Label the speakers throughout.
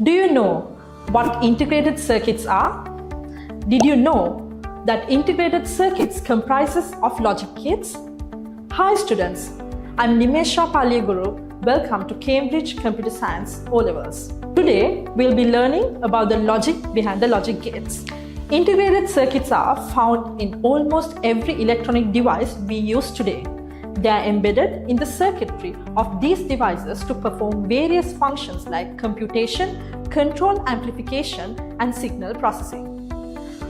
Speaker 1: Do you know what integrated circuits are? Did you know that integrated circuits comprises of logic gates? Hi students, I'm Nimesha Paliyaguru. Welcome to Cambridge Computer Science O-Levels. Today, we'll be learning about the logic behind the logic gates. Integrated circuits are found in almost every electronic device we use today. They are embedded in the circuitry of these devices to perform various functions like computation, control amplification, and signal processing.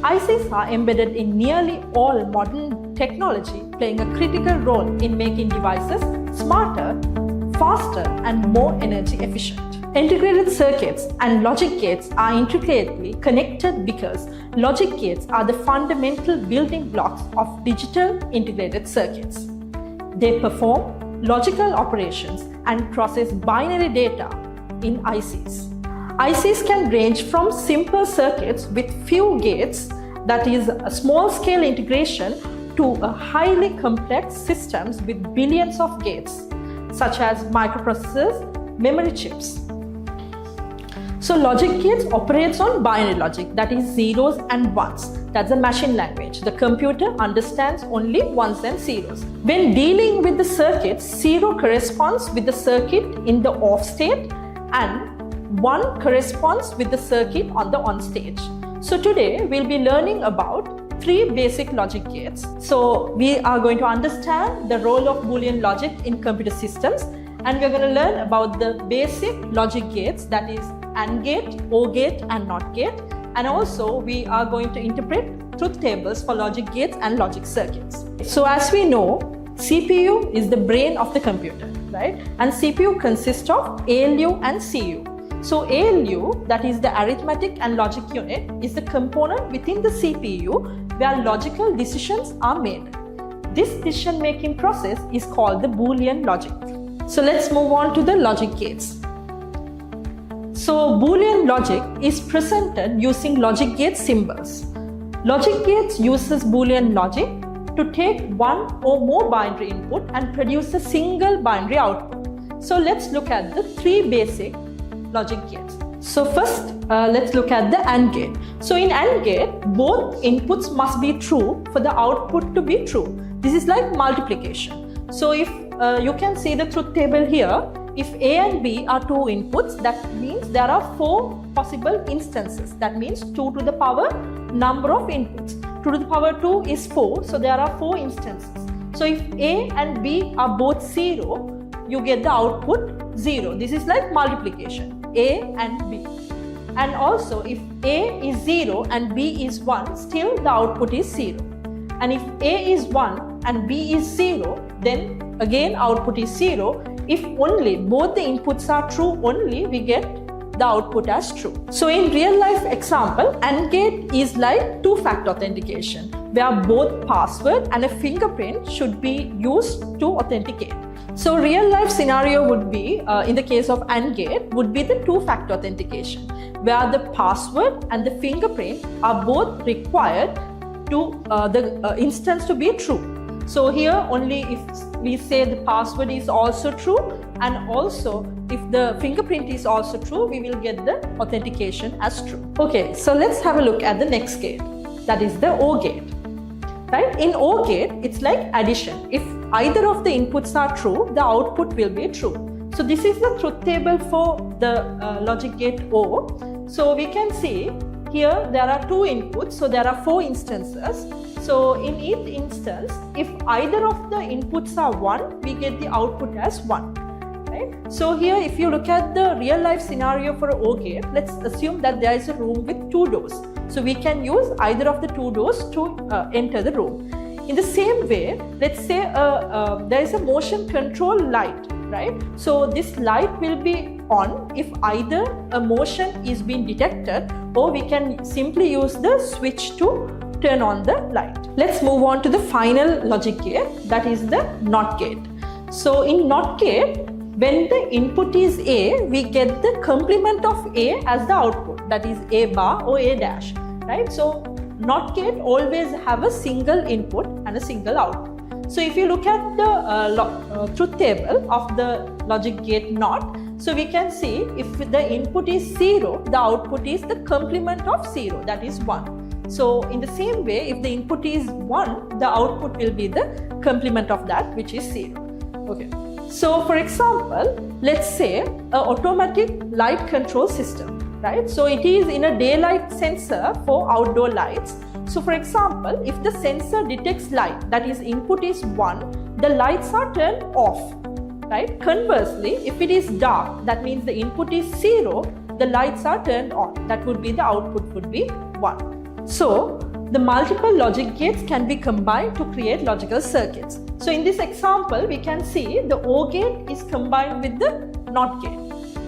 Speaker 1: ICs are embedded in nearly all modern technology, playing a critical role in making devices smarter, faster, and more energy efficient. Integrated circuits and logic gates are intricately connected because logic gates are the fundamental building blocks of digital integrated circuits. They perform logical operations and process binary data in ICs. ICs can range from simple circuits with few gates, that is a small-scale integration, to a highly complex systems with billions of gates, such as microprocessors, memory chips. So logic gates operates on binary logic, that is zeros and ones. That's a machine language. The computer understands only ones and zeros. When dealing with the circuit, zero corresponds with the circuit in the off state and 1 corresponds with the circuit on the on stage. So today we'll be learning about 3 basic logic gates. So we are going to understand the role of Boolean logic in computer systems, and we're going to learn about the basic logic gates, that is AND gate, OR gate, and NOT gate. And also we are going to interpret truth tables for logic gates and logic circuits. So as we know, CPU is the brain of the computer, right? And CPU consists of ALU and CU. So ALU, that is the arithmetic and logic unit, is the component within the CPU where logical decisions are made. This decision-making process is called the Boolean logic. So let's move on to the logic gates. So Boolean logic is presented using logic gate symbols. Logic gates uses Boolean logic to take one or more binary input and produce a single binary output. So let's look at the 3 basic logic gates. So first, let's look at the AND gate. So in AND gate, both inputs must be true for the output to be true. This is like multiplication. So if you can see the truth table here, if A and B are 2 inputs, that means there are 4 possible instances. That means 2 to the power number of inputs. 2 to the power 2 is 4, so there are 4 instances. So if A and B are both 0, you get the output 0. This is like multiplication, A and B. And also if A is 0 and B is 1, still the output is 0. And if A is 1 and B is 0, then again output is 0. If only both the inputs are true only, we get the output as true. So in real life example, AND gate is like 2-factor authentication, where both password and a fingerprint should be used to authenticate. So real life scenario would be, in the case of AND gate, would be the 2-factor authentication, where the password and the fingerprint are both required to the instance to be true. So here only if we say the password is also true, and also if the fingerprint is also true, we will get the authentication as true. Okay, so let's have a look at the next gate, that is the OR gate. Right? In OR gate, it's like addition. If either of the inputs are true, the output will be true. So this is the truth table for the logic gate OR. So we can see here there are 2 inputs, so there are 4 instances. So in each instance, if either of the inputs are 1, we get the output as 1. Right? So here if you look at the real life scenario for an OR gate, let's assume that there is a room with 2 doors. So we can use either of the 2 doors to enter the room. In the same way, let's say there is a motion control light, right? So this light will be on if either a motion is being detected, or we can simply use the switch to turn on the light. Let's move on to the final logic gate, that is the NOT gate. So in NOT gate, when the input is A, we get the complement of A as the output, that is A bar or A dash, right? So NOT gate always have a single input and a single output. So if you look at the truth table of the logic gate NOT, So we can see if the input is 0, the output is the complement of 0, that is 1. So in the same way, if the input is 1, the output will be the complement of that, which is 0. Okay. So for example, let's say an automatic light control system, right? So it is in a daylight sensor for outdoor lights. So for example, if the sensor detects light, that is input is 1, the lights are turned off, right? Conversely, if it is dark, that means the input is 0, the lights are turned on. That would be the output would be 1. So the multiple logic gates can be combined to create logical circuits. So in this example, we can see the OR gate is combined with the NOT gate,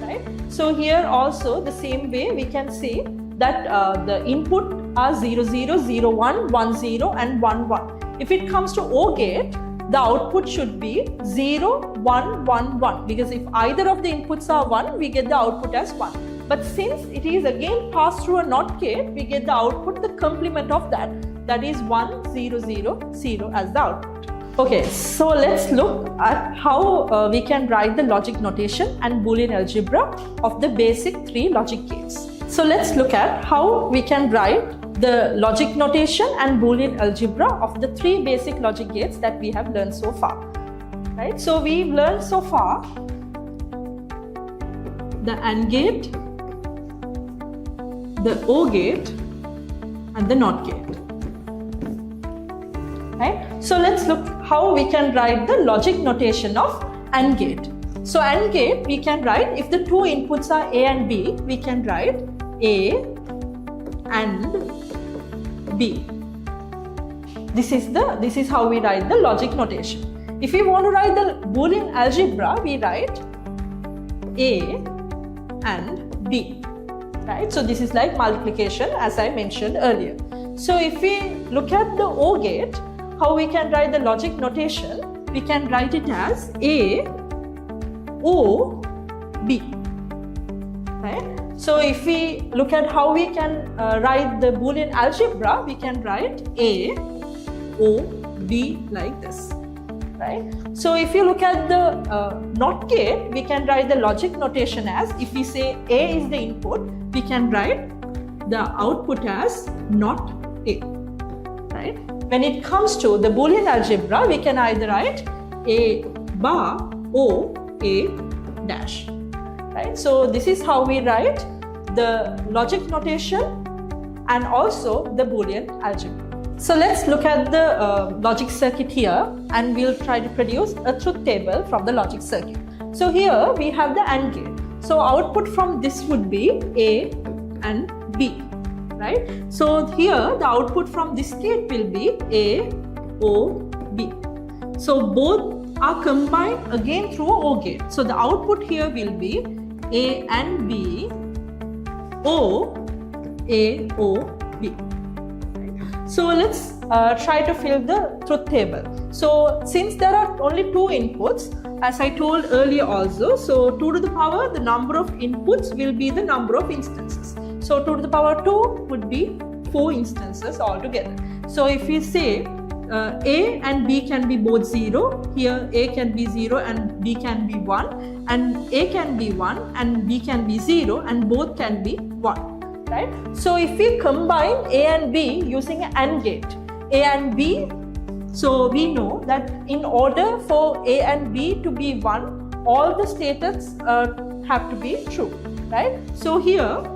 Speaker 1: right? So here also the same way we can see that the input are 0, 0, 0, 1, 1, 0 and 1, 1. If it comes to OR gate, the output should be 0, 1, 1, 1, because if either of the inputs are 1, we get the output as 1. But since it is again passed through a NOT gate, we get the output, the complement of that, that is 1, 0, 0, 0 as the output. Okay, so let's look at how we can write the logic notation and Boolean algebra of the basic 3 logic gates. So let's look at how we can write the logic notation and Boolean algebra of the 3 basic logic gates that we have learned so far. Right? So we've learned so far the AND gate, the OR gate and the NOT gate. Right? So let's look how we can write the logic notation of AND gate. So AND gate we can write, if the 2 inputs are A and B, we can write A and B. This is how we write the logic notation. If we want to write the Boolean algebra, we write A and B. Right? So this is like multiplication, as I mentioned earlier. So if we look at the OR gate, how we can write the logic notation, we can write it as A, O, B. Right? So if we look at how we can write the Boolean algebra, we can write A, O, B like this. Right? So if you look at the NOT gate, we can write the logic notation as, if we say A is the input, we can write the output as NOT A. Right? When it comes to the Boolean algebra, we can either write A bar, O, A dash. Right? So this is how we write the logic notation and also the Boolean algebra. So let's look at the logic circuit here, and we'll try to produce a truth table from the logic circuit. So here we have the AND gate. So output from this would be A and B. Right? So here the output from this gate will be A, O, B. So both are combined again through an OR gate. So the output here will be A and B, O, A, O, B. Right? So let's try to fill the truth table. So since there are only 2 inputs, as I told earlier also, so 2 to the power, the number of inputs will be the number of instances. So 2 to the power 2 would be 4 instances altogether. So if we say A and B can be both 0, here A can be 0 and B can be 1, and A can be 1 and B can be 0, and both can be 1. Right? So if we combine A and B using an AND gate, A and B, so we know that in order for A and B to be 1, all the statements have to be true. Right? So here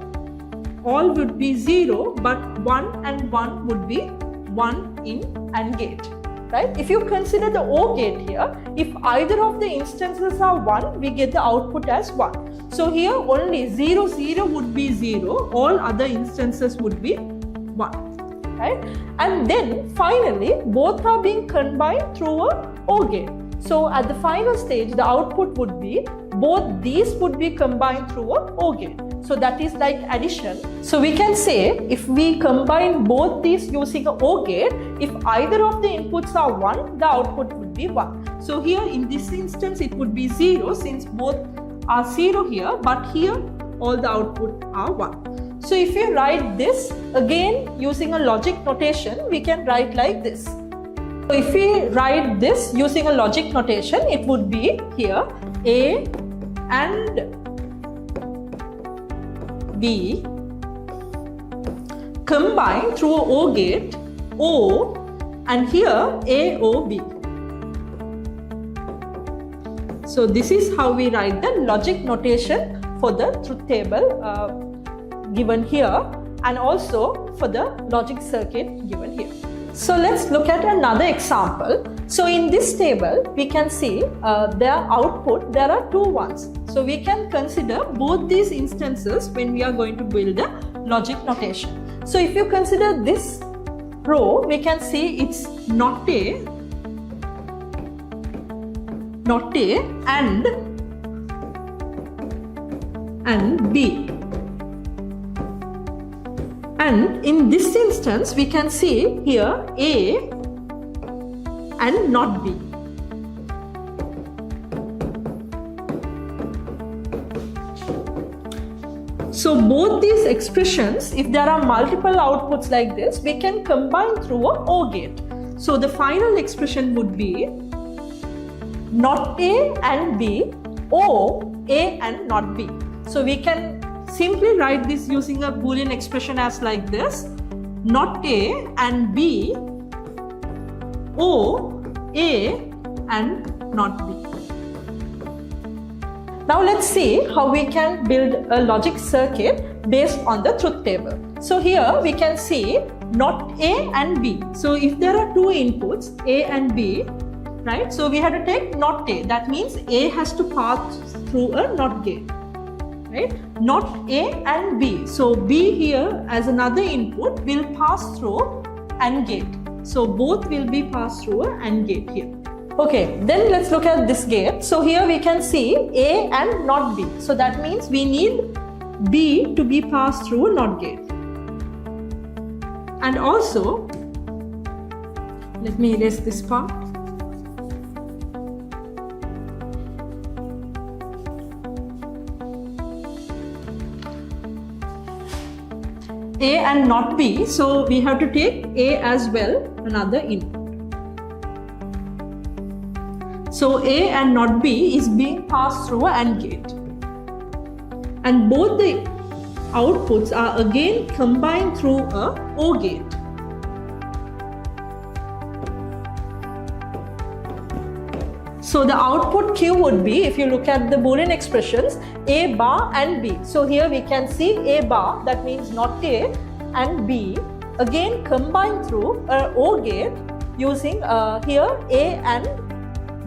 Speaker 1: all would be 0, but 1 and 1 would be 1 in AND gate. Right? If you consider the OR gate here, if either of the instances are 1, we get the output as 1. So here only 0, 0 would be 0, all other instances would be 1. Right? And then finally both are being combined through a OR gate. So at the final stage, the output would be both these would be combined through a OR gate. So that is like addition. So we can say if we combine both these using an OR gate, if either of the inputs are 1, the output would be 1. So here in this instance it would be 0 since both are 0 here, but here all the output are 1. So if we write this again using a logic notation, we can write like this. So if we write this using a logic notation, it would be here A and B combined through an OR gate, O, and here A, O, B. So this is how we write the logic notation for the truth table given here, and also for the logic circuit given here. So let's look at another example. So in this table, we can see their output, there are two ones. So we can consider both these instances when we are going to build a logic notation. So if you consider this row, we can see it's not A, and B. And in this instance, we can see here A and not B. So both these expressions, if there are multiple outputs like this, we can combine through an OR gate. So the final expression would be not A and B, or A and not B. So we can simply write this using a Boolean expression as like this: not A and B, or A and not B. Now let's see how we can build a logic circuit based on the truth table. So here we can see not A and B. So if there are two inputs, A and B, right? So we have to take not A. That means A has to pass through a NOT gate, right? Not A and B. So B here as another input will pass through AND gate. So both will be passed through a AND gate here. Okay, then let's look at this gate. So here we can see A and not B. So that means we need B to be passed through a NOT gate. And also, let me erase this part. A and not B, so we have to take A as well, another input. So A and not B is being passed through an AND gate. And both the outputs are again combined through a OR gate. So the output Q would be, if you look at the Boolean expressions, A bar and B. So here we can see A bar, that means not A, and B again combined through an OR gate using here A and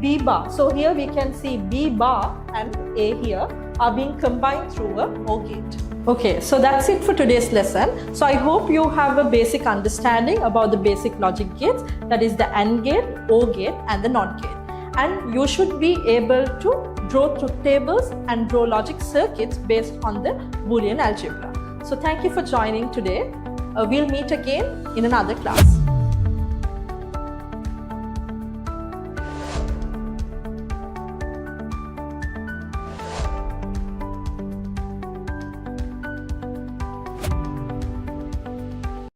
Speaker 1: B bar. So here we can see B bar and A here are being combined through a OR gate. Okay, so that's it for today's lesson. So I hope you have a basic understanding about the basic logic gates, that is the AND gate, OR gate and the NOT gate. And you should be able to draw truth tables and draw logic circuits based on the Boolean algebra. So thank you for joining today. We'll meet again in another class.